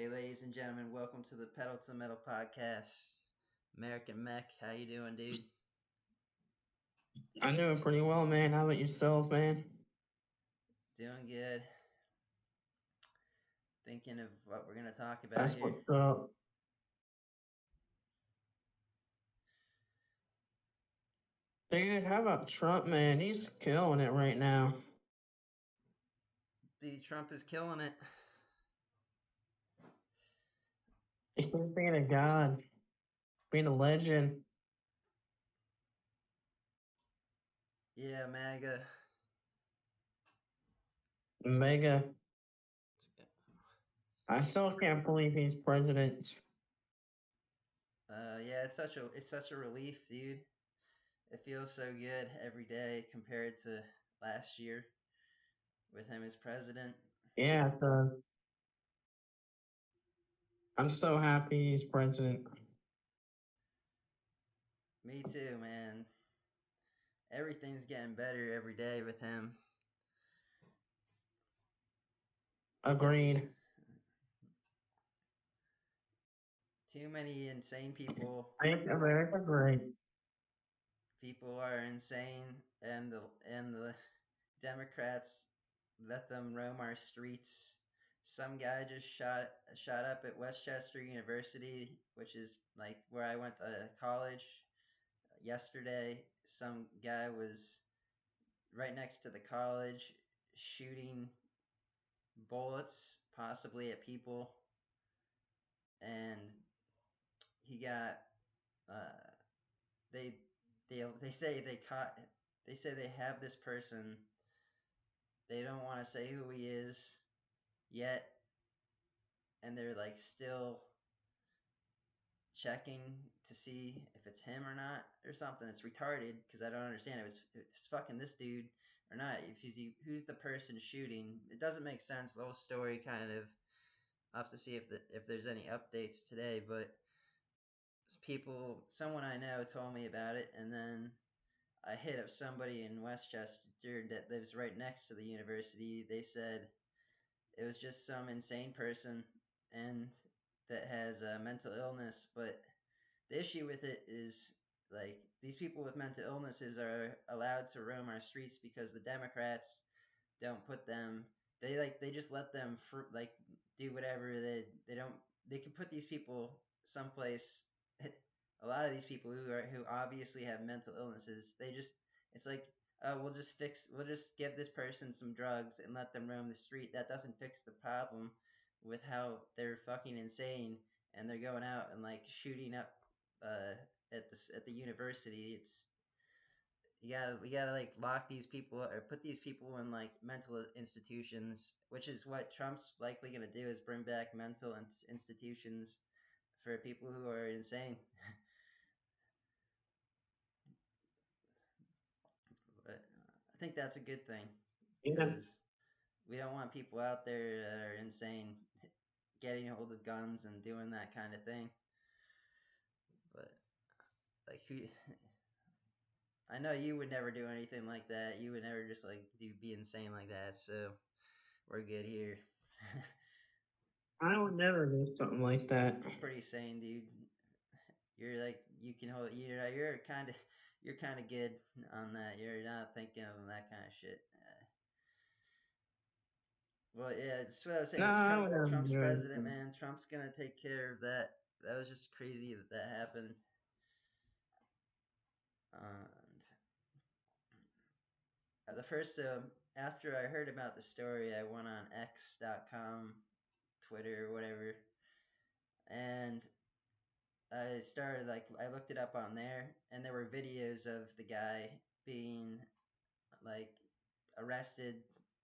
Hey, ladies and gentlemen, welcome to the Pedal to the Metal podcast. American Meck, how you doing, dude? I'm doing pretty well, man. How about yourself, man? Doing good. Thinking of what we're gonna talk about That's here. what's up. Dude, how about Trump, man? He's killing it right now. Dude, Trump is killing it. He's being a god, being a legend. Yeah, MAGA. Mega. I still can't believe he's president. Yeah, it's such a relief, dude. It feels so good every day compared to last year with him as president. Yeah, I'm so happy he's president. Me too, man. Everything's getting better every day with him. He's got Agreed. too many insane people. Make America great. People are insane, and the Democrats let them roam our streets. Some guy just shot up at Westchester University, which is like where I went to college yesterday. Some guy was right next to the college shooting bullets possibly at people, and he got uh, they they say they have this person. They don't want to say who he is yet, and they're like still checking to see if it's him or not or something. It's retarded because I don't understand if it's fucking this dude or not. If who's the person shooting, it doesn't make sense. The whole story kind of. I'll have to see if there's any updates today, but someone I know told me about it, and then I hit up somebody in Westchester that lives right next to the university. They said it was just some insane person and that has a mental illness. But the issue with it is like these people with mental illnesses are allowed to roam our streets because the Democrats don't put them. They just let them do whatever they don't. They can put these people someplace. A lot of these people who obviously have mental illnesses, it's like, oh, we'll just give this person some drugs and let them roam the street. That doesn't fix the problem with how they're fucking insane and they're going out and like shooting up at the university. It's we gotta like lock these people or put these people in like mental institutions, which is what Trump's likely gonna do, is bring back mental institutions for people who are insane. But I think that's a good thing Yeah. because we don't want people out there that are insane getting hold of guns and doing that kind of thing. But like who I know you would never do anything like that. You would never just like be insane like that. So we're good here. I would never do something like that. You're pretty sane, dude. You're like you can hold. You're kind of good on that. You're not thinking of that kind of shit. Well, yeah, that's what I was saying. No, It's I would never Trump's do president, anything. man. Trump's gonna take care of that. That was just crazy that happened. And the first after I heard about the story, I went on X.com, Twitter, or whatever, and I looked it up on there, and there were videos of the guy being like arrested,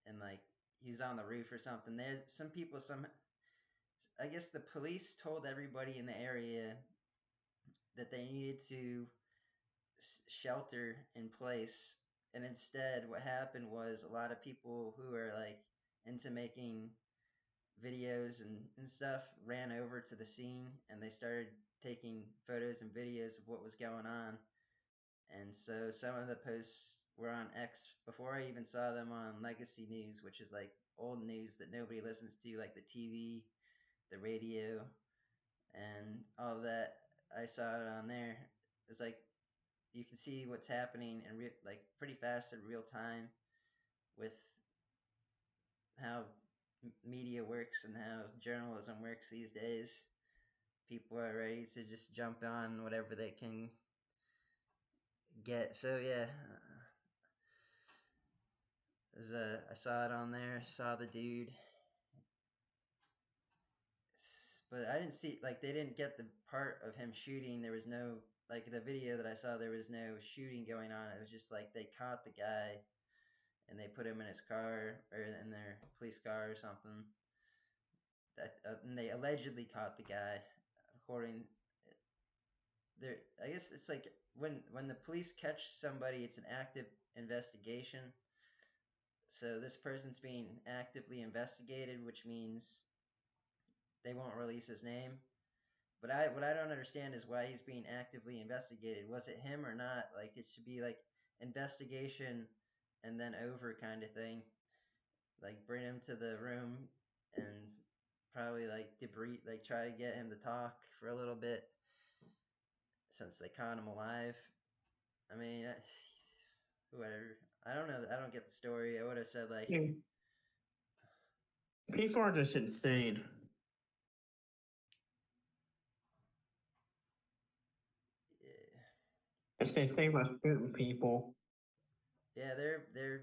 and like he was on the roof or something. There's some people, I guess the police told everybody in the area that they needed to shelter in place, and instead what happened was a lot of people who are like into making videos and stuff ran over to the scene, and they started taking photos and videos of what was going on. And so some of the posts were on X before I even saw them on Legacy News, which is like old news that nobody listens to, like the TV the radio, and all of that. I saw it on there. It's like you can see what's happening in like pretty fast in real time with how media works and how journalism works these days. People are ready to just jump on whatever they can get. So yeah, I saw it on there. Saw the dude, but I didn't see like they didn't get the part of him shooting. There was no like the video that I saw. There was no shooting going on. It was just like they caught the guy and they put him in his car or in their police car or something. And they allegedly caught the guy. According, there, I guess it's like when the police catch somebody, it's an active investigation. So this person's being actively investigated, which means they won't release his name. But what I don't understand is why he's being actively investigated. Was it him or not? Like it should be like investigation and then over kind of thing. Like bring him to the room and probably like debrief, like try to get him to talk for a little bit since they caught him alive. I mean, whatever. I don't know. I don't get the story. I would have said like, Yeah, people are just insane. If they think about shooting people, yeah, they're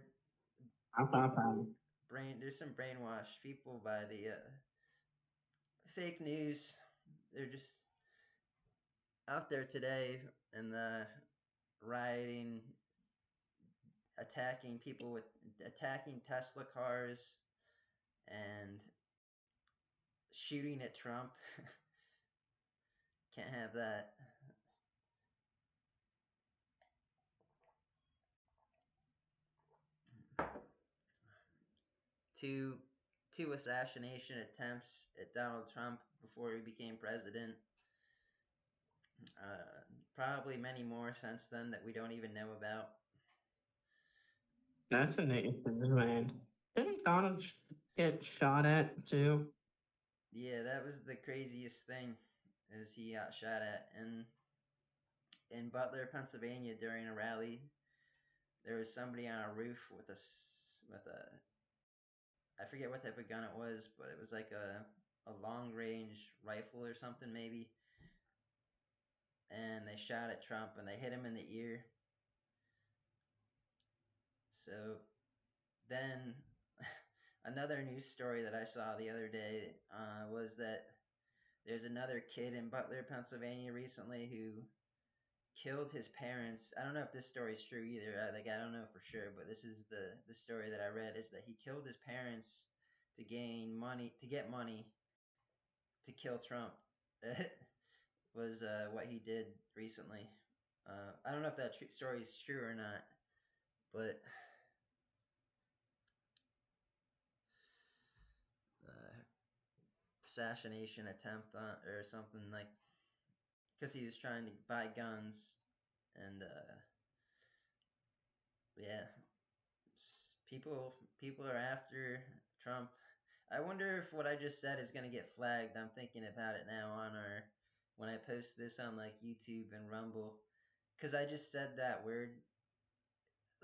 I'm not bad. brain. There's some brainwashed people by the fake news. They're just out there today and the rioting, attacking people with attacking Tesla cars and shooting at Trump. Can't have that. Two two assassination attempts at Donald Trump before he became president. Probably many more since then that we don't even know about. That's an issue, man. Didn't Donald get shot at too? Yeah, that was the craziest thing, is he got shot at in Butler, Pennsylvania during a rally. There was somebody on a roof with a I forget what type of gun it was, but it was like a long range rifle or something maybe, and they shot at Trump and they hit him in the ear. So then another news story that I saw the other day was that there's another kid in Butler, Pennsylvania recently who killed his parents. I don't know if this story is true either. I don't know for sure, but this is the story that I read is that he killed his parents to gain money to get money to kill Trump. Was what he did recently. I don't know if that story is true or not, but uh, assassination attempt on or something like because he was trying to buy guns and yeah, people are after Trump. I wonder if what I just said is gonna get flagged. I'm thinking about it now on our when I post this on like YouTube and Rumble, because I just said that word,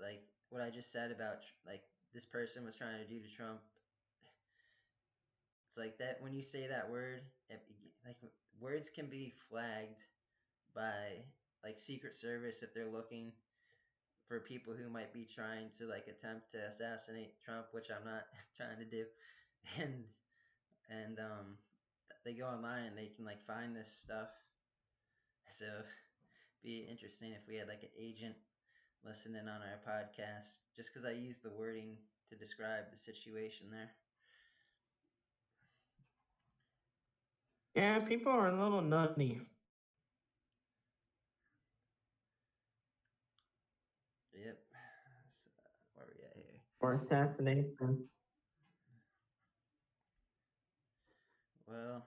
like what I just said about like this person was trying to do to Trump. It's like that when you say that word, like words can be flagged by like Secret Service if they're looking for people who might be trying to like attempt to assassinate Trump, which I'm not trying to do, and and they go online and they can like find this stuff. So be interesting if we had like an agent listening on our podcast, just because I use the wording to describe the situation there. Yeah, people are a little nutty. Yep. So, where are we at here? Or assassination. Well,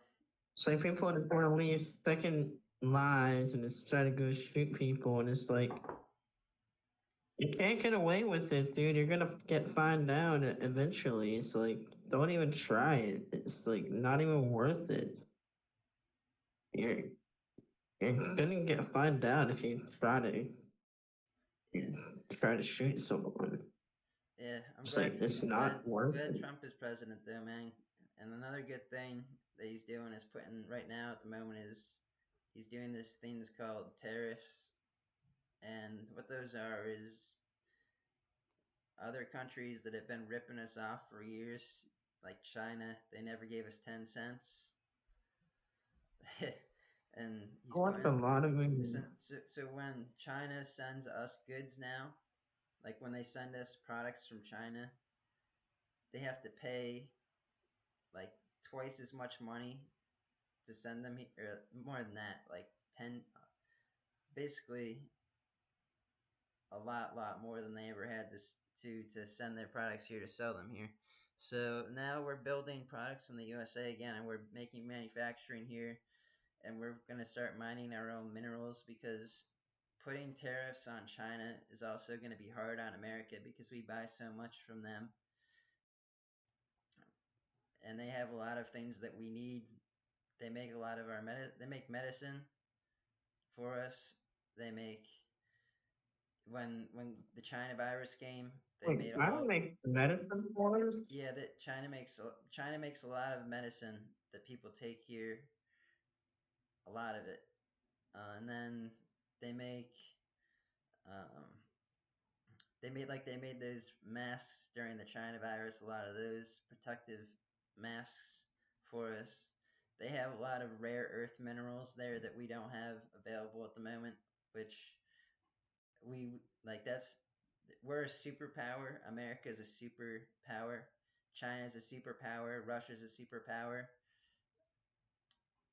It's like people just want to leave second lives and just try to go shoot people, and it's like You can't get away with it, dude. You're gonna get fined out eventually. It's like, don't even try it. It's like not even worth it. You're you're gonna get fined out if you Yeah, try to shoot someone. yeah. I'm It's glad. like it's I'm glad. not I'm worth glad it. Trump is president, though, man. And another good thing that he's doing is putting right now at the moment is he's doing this things called tariffs, and what those are is other countries that have been ripping us off for years, like China. They never gave us 10 cents, and I he's watched a putting lot of so, movies. so so when China sends us goods now, like when they send us products from China, they have to pay like twice as much money to send them or more than that, like 10, basically a lot more than they ever had to send their products here to sell them here. So now we're building products in the USA again, and we're making manufacturing here, and we're going to start mining our own minerals because putting tariffs on China is also going to be hard on America because we buy so much from them, and they have a lot of things that we need. They make a lot of our they make medicine for us. They make when the China virus came, they Wait, made I don't all. make medicine for us. Yeah, that China makes a lot of medicine that people take here, a lot of it, and then they make um, they made those masks during the China virus. A lot of those protective masks for us. They have a lot of rare earth minerals there that we don't have available at the moment, which we like. We're a superpower. America is a superpower. China is a superpower. Russia is a superpower.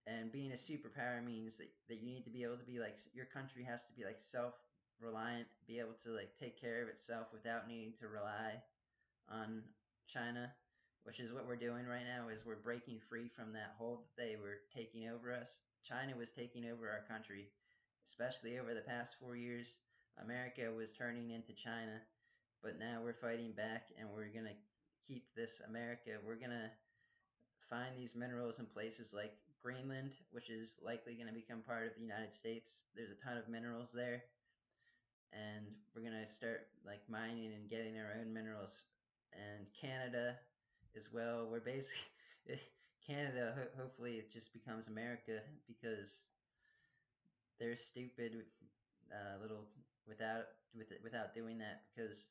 And being a superpower means that you need to be able to be like your country has to be like self-reliant, be able to like take care of itself without needing to rely on China, which is what we're doing right now. Is we're breaking free from that hold that they were taking over us. China was taking over our country, especially over the past 4 years. America was turning into China, but now we're fighting back, and we're gonna keep this America. We're gonna find these minerals in places like Greenland, which is likely going to become part of the United States. There's a ton of minerals there, and we're going to start like mining and getting our own minerals. And Canada as well. We're basically Canada. Hopefully, it just becomes America because they're stupid little without doing that because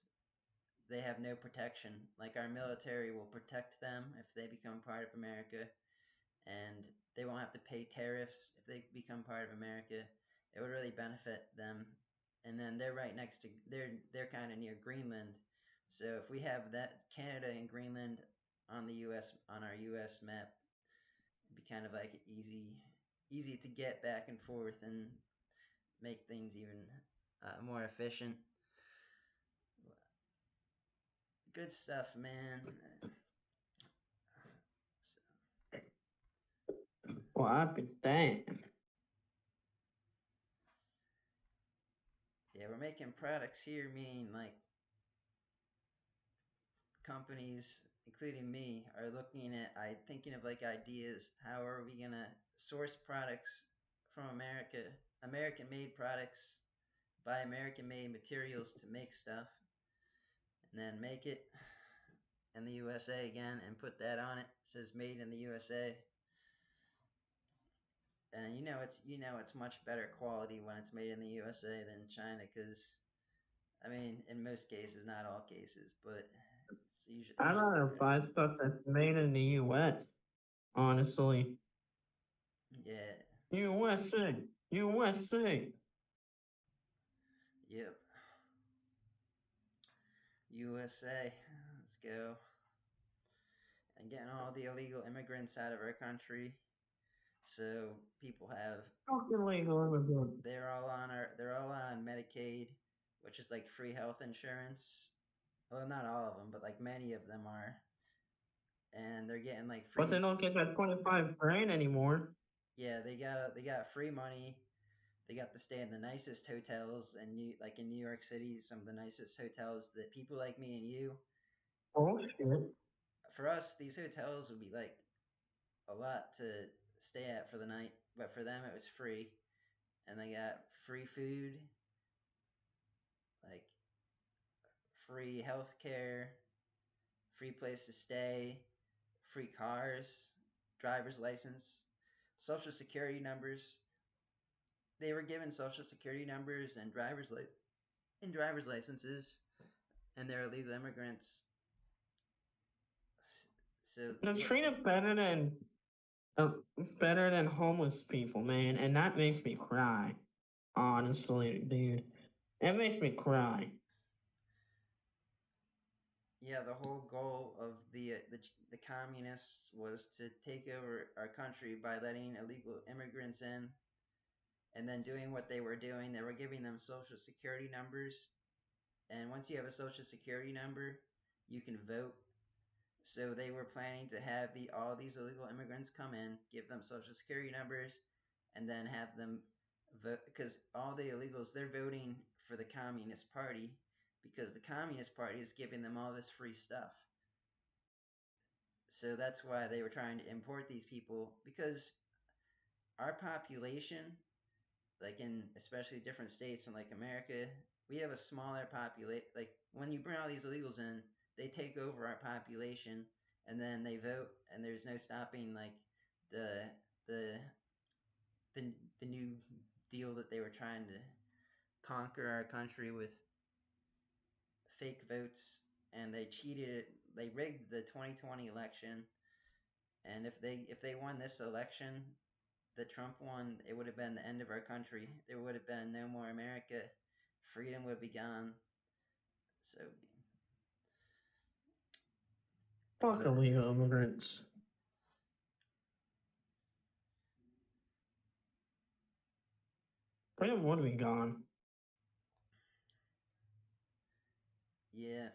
they have no protection. Like our military will protect them if they become part of America, and they won't have to pay tariffs if they become part of America. It would really benefit them. And then they're right next to they're kind of near Greenland. So if we have that Canada and Greenland on the US on our US map, it'd be kind of like easy to get back and forth and make things even more efficient. Good stuff, man. So, Well, I'd be damned. yeah, we're making products here. Mean like companies, including me, are looking at I thinking of like ideas. How are we gonna source products from America, American made products, buy American made materials to make stuff, and then make it in the USA again and put that on it. It says made in the USA. And it's much better quality when it's made in the USA than China because I mean in most cases, not all cases, but it's I'd usually rather better. buy stuff that's made in the U.S. Honestly, Yeah. USA, USA. Yep. USA. Let's go. And getting all the illegal immigrants out of our country. So people have Fucking legal immigrants. they're all on Medicaid, which is like free health insurance. Well, not all of them, but like many of them are. And they're getting like But free. they don't get that 25 grand anymore. Yeah, they got free money They got to stay in the nicest hotels and like in New York City, some of the nicest hotels that people like me and you. Oh shit. For us, these hotels would be like a lot to stay at for the night, but for them it was free, and they got free food, like free health care, free place to stay, free cars, driver's license, social security numbers. They were given social security numbers and driver's licenses, and they're illegal immigrants. So They're yeah, treated uh, better than homeless people, man, and that makes me cry. Honestly, dude, it makes me cry. yeah. The whole goal of the communists was to take over our country by letting illegal immigrants in, and then doing what they were doing. They were giving them social security numbers, and once you have a social security number, you can vote. So they were planning to have all these illegal immigrants come in, give them social security numbers, and then have them vote, because all the illegals, they're voting for the Communist Party because the Communist Party is giving them all this free stuff. So that's why they were trying to import these people, because our population, like in especially different states in like America, we have a smaller population. Like when you bring all these illegals in, they take over our population, and then they vote, and there's no stopping like the the the the new deal that they were trying to conquer our country with fake votes, and they cheated it. They rigged the 2020 election, and if they won this election, the Trump won, it would have been the end of our country. There would have been no more America. Freedom would be gone. So, Fuck but illegal immigrants. Freedom would be gone. yeah,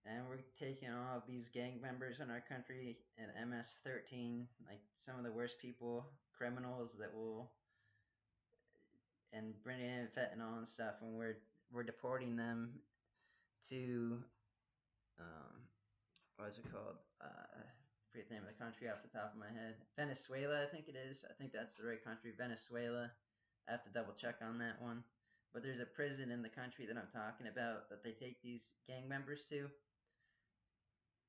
and we're taking all of these gang members in our country and MS-13, like some of the worst people, criminals that will, and bringing in fentanyl and stuff, and we're deporting them to what is it called? I forget the name of the country off the top of my head. Venezuela, I think it is. I think that's the right country. Venezuela. I have to double check on that one. But there's a prison in the country that I'm talking about that they take these gang members to,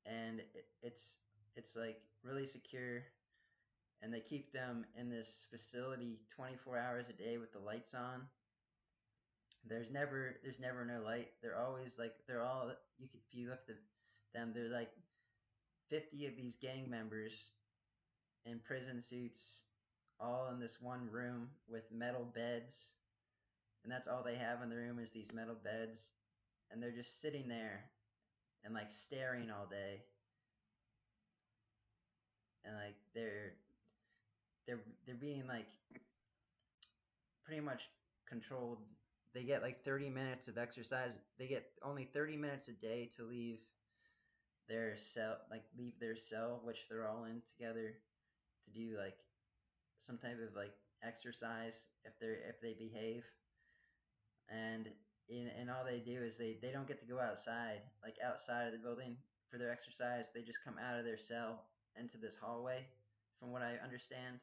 and it's like really secure, and they keep them in this facility 24 hours a day with the lights on. There's never no light. They're always like they're all if you look at them, there's like 50 of these gang members in prison suits, all in this one room with metal beds, and that's all they have in the room is these metal beds, and they're just sitting there and like staring all day, and like they're being like pretty much controlled. They get like 30 minutes of exercise. They get only 30 minutes a day to leave their cell, which they're all in together, to do like some type of like exercise if they behave, and all they do is they don't get to go outside, like outside of the building for their exercise. They just come out of their cell into this hallway, from what I understand,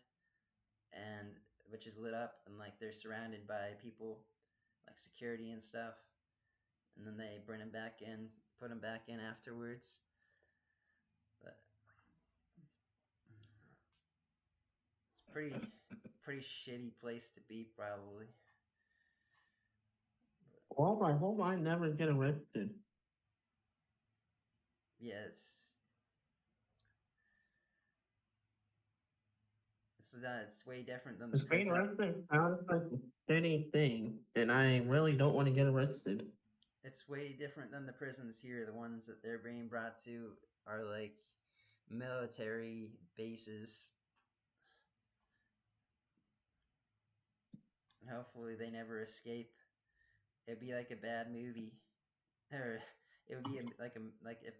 and which is lit up, and like they're surrounded by people like security and stuff, and then they bring them back in, put them back in afterwards. But it's pretty shitty place to be, probably. Well, I hope I never get arrested. Yeah, it's way different than the Because being prison. arrested sounds like a shitty thing, and I really don't want to get arrested. It's way different than the prisons here. The ones that they're being brought to are like military bases, and hopefully they never escape. It'd be like a bad movie, or it would be like if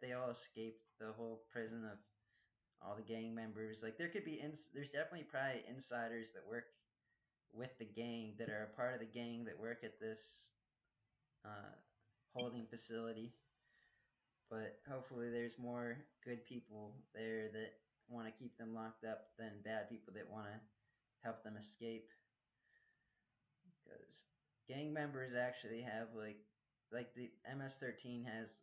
they all escaped the whole prison of all the gang members. Like there could be there's definitely probably insiders that work with the gang that are a part of the gang that work at this uh, holding facility. But hopefully, there's more good people there that want to keep them locked up than bad people that want to help them escape. Because gang members actually have like the MS-13 has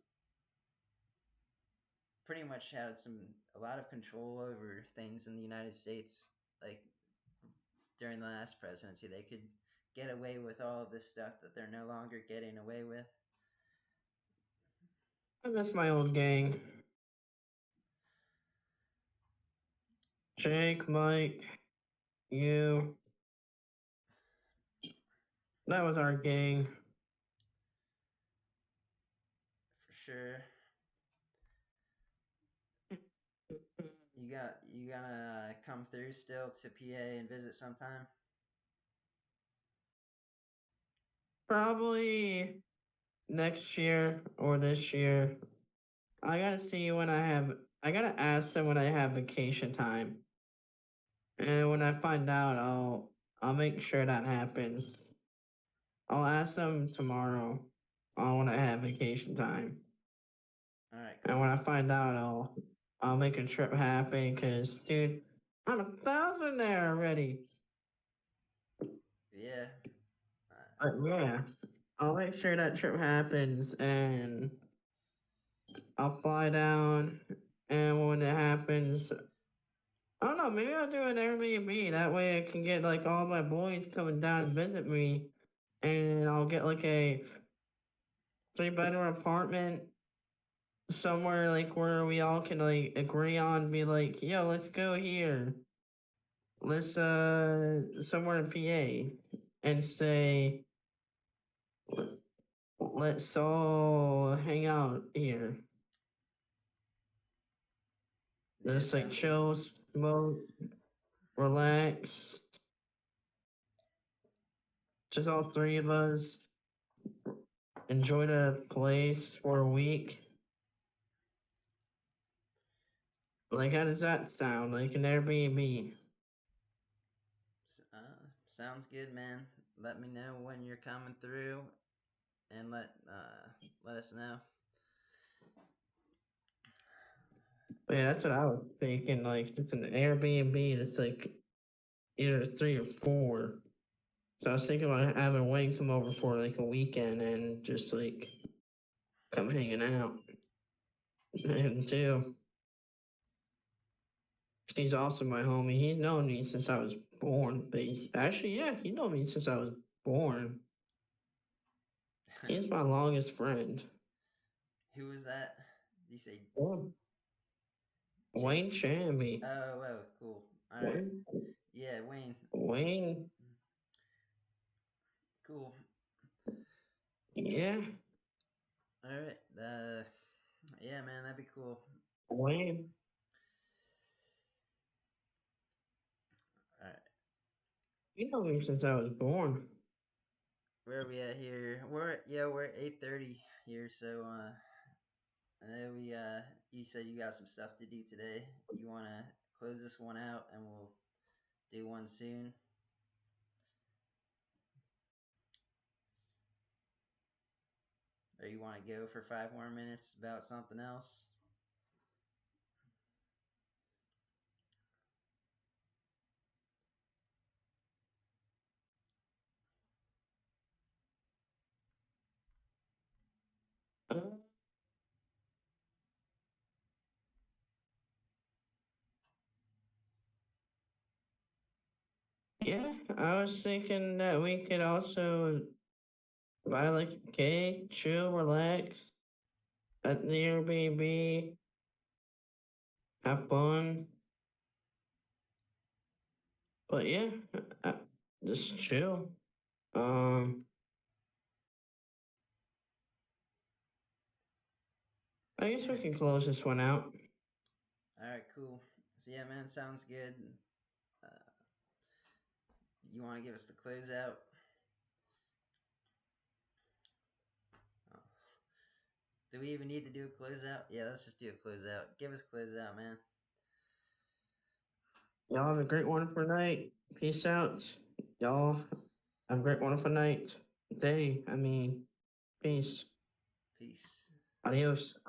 pretty much had a lot of control over things in the United States. Like during the last presidency, they could get away with all of this stuff that they're no longer getting away with. I miss my old gang. Jake, Mike, you. That was our gang. For sure. You gonna come through still to PA and visit sometime? Probably next year or this year. I gotta see when I have. I gotta ask them when I have vacation time, and when I find out, I'll make sure that happens. I'll ask them tomorrow on when I have vacation time, All right, and cool. when I find out, I'll make a trip happen. Cause dude, I'm 1,000 there already. Yeah. But yeah, I'll make sure that trip happens, and I'll fly down. And when it happens, I don't know. Maybe I'll do an Airbnb. That way, I can get like all my boys coming down and visit me, and I'll get like a 3 bedroom apartment somewhere like where we all can like agree on. Be like, yo, let's go here. Let's somewhere in PA, and say, let's all hang out here. Yeah, Just like sounds good. chill, smoke, relax. Just all three of us enjoy the place for a week. Like, how does that sound? Like an Airbnb? Sounds good, man. Let me know when you're coming through, and let us know. But yeah, that's what I was thinking. Like, just an Airbnb that's like either 3 or 4. So I was thinking about having Wayne come over for like a weekend and just like come hanging out. And too, he's also my homie. He's known me since I was born. But he's actually, yeah, he known me since I was born. He's my longest friend. Who was that? Did you say Oh, Jake? Wayne Chamby. Oh, cool. All right. Wayne, Yeah, Wayne. Wayne, Cool. yeah, All right. Yeah, man, that'd be cool. Wayne. All right. You know me since I was born. Where are we at here? We're at 8:30 here. So and then you said you got some stuff to do today. You want to close this one out, and we'll do one soon. Or you want to go for 5 more minutes about something else? Uh, yeah, I was thinking that we could also buy like a cake, chill, relax at the Airbnb, have fun. But yeah, uh, just chill. Um, I guess we can close this one out. All right, cool. So yeah, man, sounds good. Uh, you want to give us the closeout? Oh. Do we even need to do a closeout? Yeah, let's just do a closeout. Give us closeout, man. Y'all have a great, wonderful night. Peace out. Y'all have a great, wonderful night. Day, I mean, peace. Peace. Adios.